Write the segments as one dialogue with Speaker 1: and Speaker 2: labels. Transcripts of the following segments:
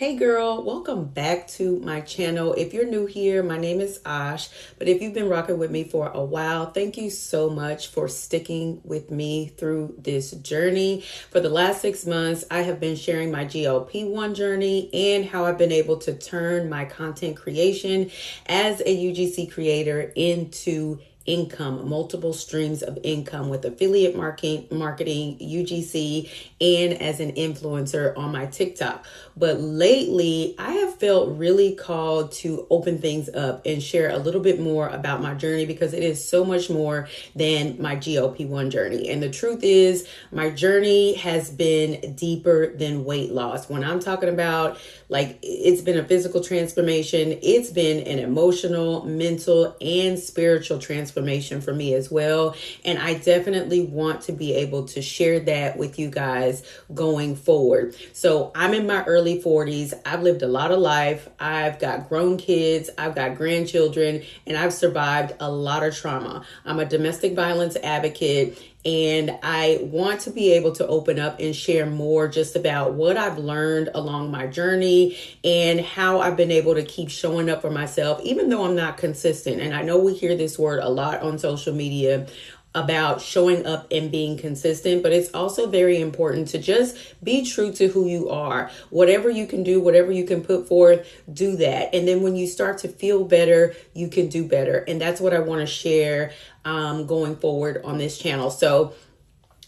Speaker 1: Hey girl, welcome back to my channel. If you're new here, my name is Ash, but if you've been rocking with me for a while, thank you so much for sticking with me through this journey. For the last 6 months, I have been sharing my GLP-1 journey and how I've been able to turn my content creation as a UGC creator into income, multiple streams of income with affiliate marketing, UGC, and as an influencer on my TikTok. But lately, I have felt really called to open things up and share a little bit more about my journey because it is so much more than my GLP-1 journey. And the truth is, my journey has been deeper than weight loss. When I'm talking about it's been a physical transformation, it's been an emotional, mental, and spiritual transformation for me as well. And I definitely want to be able to share that with you guys going forward. So I'm in my early 40s. I've lived a lot of life. I've got grown kids. I've got grandchildren, and I've survived a lot of trauma. I'm a domestic violence advocate, and I want to be able to open up and share more just about what I've learned along my journey and how I've been able to keep showing up for myself, even though I'm not consistent. And I know we hear this word a lot on social media about showing up and being consistent, but it's also very important to just be true to who you are. Whatever you can do, whatever you can put forth, do that. And then when you start to feel better, you can do better. And that's what I want to share going forward on this channel. So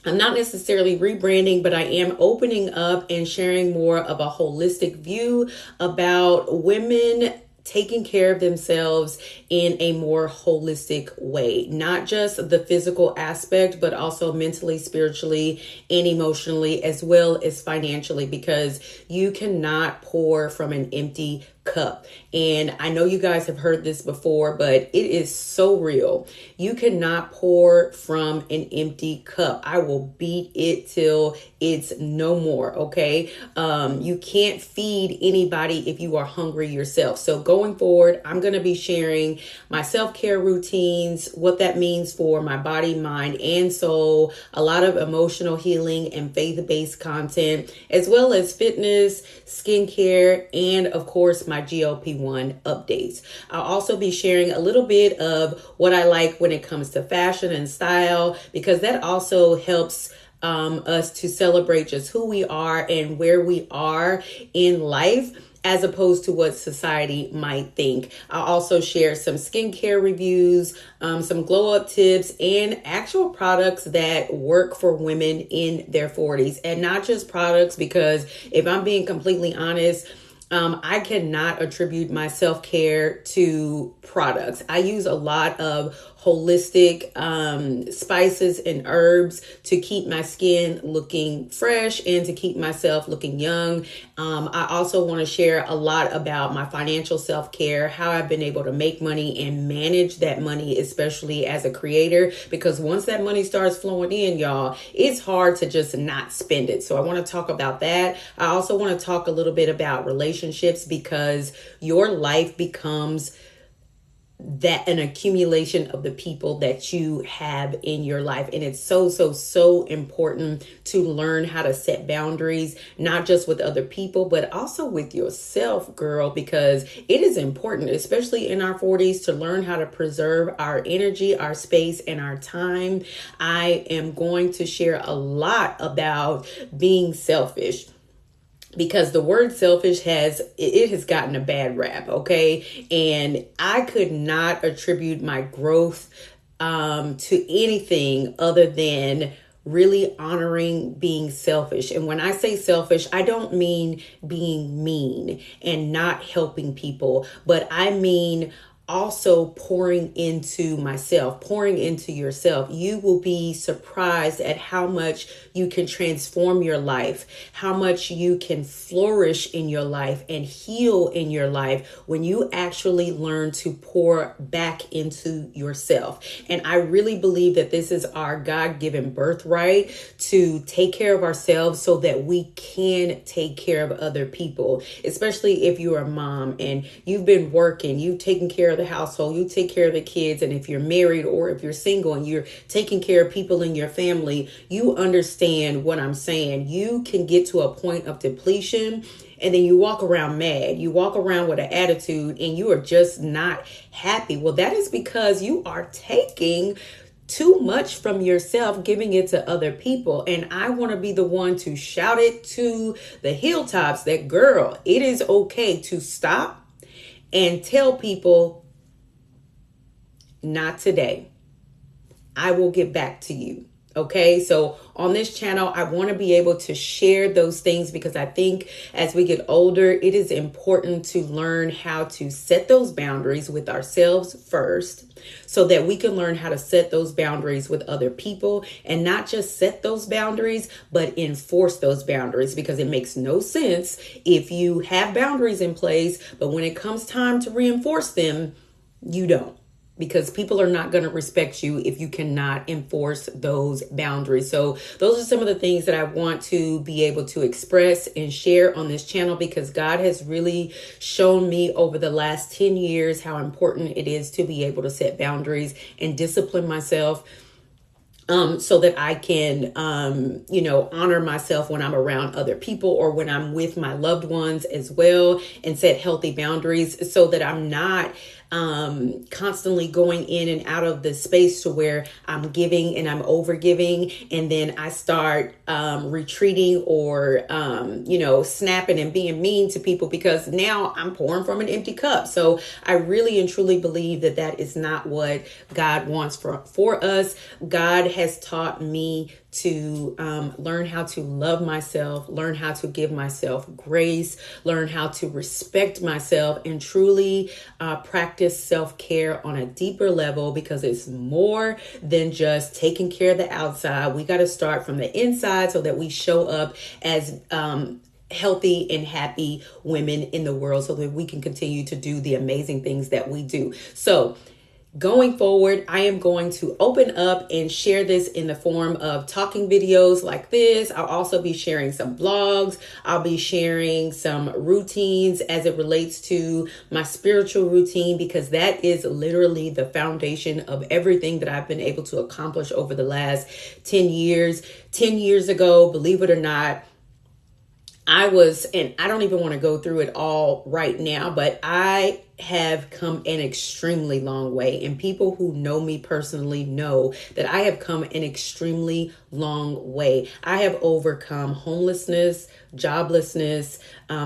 Speaker 1: I'm not necessarily rebranding, but I am opening up and sharing more of a holistic view about women taking care of themselves in a more holistic way, not just the physical aspect, but also mentally, spiritually, and emotionally, as well as financially, because you cannot pour from an empty cup. And I know you guys have heard this before, but it is so real. You cannot pour from an empty cup. I will beat it till it's no more. Okay. You can't feed anybody if you are hungry yourself. So going forward, I'm going to be sharing my self-care routines, what that means for my body, mind, and soul, a lot of emotional healing and faith-based content, as well as fitness, skincare, and of course, my GLP-1 updates. I'll also be sharing a little bit of what I like when it comes to fashion and style, because that also helps us to celebrate just who we are and where we are in life, as opposed to what society might think. I'll also share some skincare reviews, some glow up tips, and actual products that work for women in their 40s. And not just products, because if I'm being completely honest, I cannot attribute my self-care to products. I use a lot of holistic spices and herbs to keep my skin looking fresh and to keep myself looking young. I also want to share a lot about my financial self-care, how I've been able to make money and manage that money, especially as a creator, because once that money starts flowing in, y'all, it's hard to just not spend it. So I want to talk about that. I also want to talk a little bit about relationships, because your life becomes an accumulation of the people that you have in your life. And it's so important to learn how to set boundaries, not just with other people, but also with yourself, girl, because it is important, especially in our 40s, to learn how to preserve our energy, our space, and our time. I am going to share a lot about being selfish, because the word selfish has gotten a bad rap, okay? And I could not attribute my growth to anything other than really honoring being selfish. And when I say selfish, I don't mean being mean and not helping people, but I mean also pouring into myself, pouring into yourself. You will be surprised at how much you can transform your life, how much you can flourish in your life and heal in your life when you actually learn to pour back into yourself. And I really believe that this is our God-given birthright, to take care of ourselves so that we can take care of other people, especially if you're a mom and you've been working, you've taken care of the household, you take care of the kids. And if you're married or if you're single and you're taking care of people in your family, you understand what I'm saying. You can get to a point of depletion and then you walk around mad, you walk around with an attitude, and you are just not happy. Well, that is because you are taking too much from yourself, giving it to other people. And I want to be the one to shout it to the hilltops that, girl, it is okay to stop and tell people, not today. I will get back to you. Okay, so on this channel, I want to be able to share those things because I think as we get older, it is important to learn how to set those boundaries with ourselves first so that we can learn how to set those boundaries with other people, and not just set those boundaries, but enforce those boundaries, because it makes no sense if you have boundaries in place, but when it comes time to reinforce them, you don't. Because people are not going to respect you if you cannot enforce those boundaries. So those are some of the things that I want to be able to express and share on this channel, because God has really shown me over the last 10 years how important it is to be able to set boundaries and discipline myself, so that I can, honor myself when I'm around other people or when I'm with my loved ones as well, and set healthy boundaries so that I'm not constantly going in and out of the space to where I'm giving and I'm over giving, and then I start retreating or snapping and being mean to people because now I'm pouring from an empty cup. So I really and truly believe that that is not what God wants for us. God has taught me to learn how to love myself, learn how to give myself grace, learn how to respect myself, and truly practice self-care on a deeper level, because it's more than just taking care of the outside. We got to start from the inside so that we show up as healthy and happy women in the world, so that we can continue to do the amazing things that we do. So going forward, I am going to open up and share this in the form of talking videos like this. I'll also be sharing some blogs. I'll be sharing some routines as it relates to my spiritual routine, because that is literally the foundation of everything that I've been able to accomplish over the last 10 years. 10 years ago, believe it or not, and I don't even want to go through it all right now, but I have come an extremely long way. And people who know me personally know that I have come an extremely long way. I have overcome homelessness, joblessness,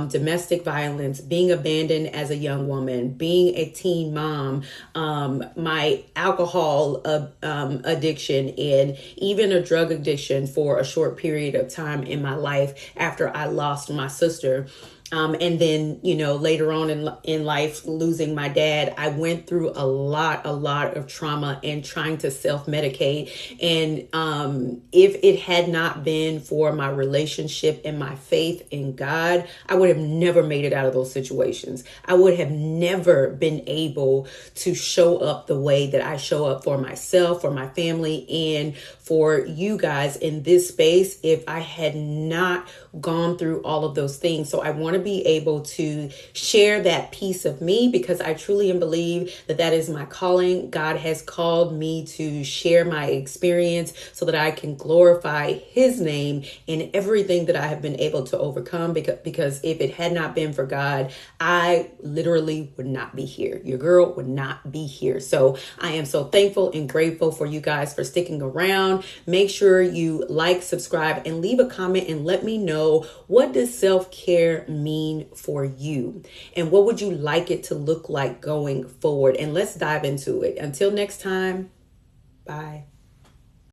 Speaker 1: domestic violence, being abandoned as a young woman, being a teen mom, my alcohol addiction, and even a drug addiction for a short period of time in my life after I lost my sister. And then, later on in life, losing my dad, I went through a lot of trauma and trying to self-medicate. And if it had not been for my relationship and my faith in God, I would have never made it out of those situations. I would have never been able to show up the way that I show up for myself, for my family, and for you guys in this space if I had not gone through all of those things. So I want to be able to share that piece of me, because I truly believe that that is my calling. God has called me to share my experience so that I can glorify His name in everything that I have been able to overcome, because if it had not been for God, I literally would not be here. Your girl would not be here. So I am so thankful and grateful for you guys for sticking around. Make sure you like, subscribe, and leave a comment and let me know, what does self-care mean for you? And what would you like it to look like going forward? And let's dive into it. Until next time, bye.